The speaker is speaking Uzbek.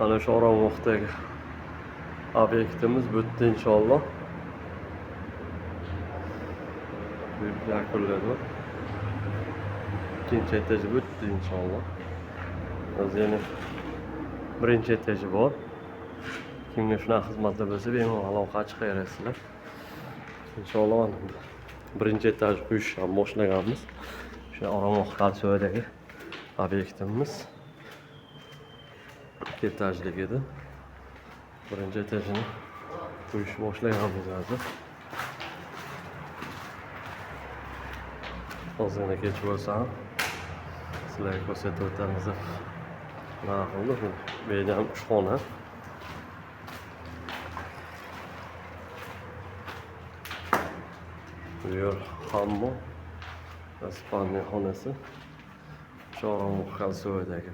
Ana shu Oromgohdagi obyektimiz bitdi inshaalloh. Yakunladim. İkinci etaji bitdi inshaalloh. O'zi yana birinchi etaji bor. Kimga shunaqa xizmatlar bo'lsa, bemalol aloqa chiqaverasizlar. Inshaalloh birinchi etaj quyishni boshlaganmiz. Shu Oromgoh Qalsoydagi obyektimiz. İki etajlik edi. Birinchi etajini quyishni boshlaganmiz hozir. Ozgina kech bo'lsa ham sizlarga ko'rsatib o'tamiz deb nima qildik. Bu yerda ham 3 xona. Bu yer hammom, spalniya xonasi. Shu Oromgoh Qalsoydagi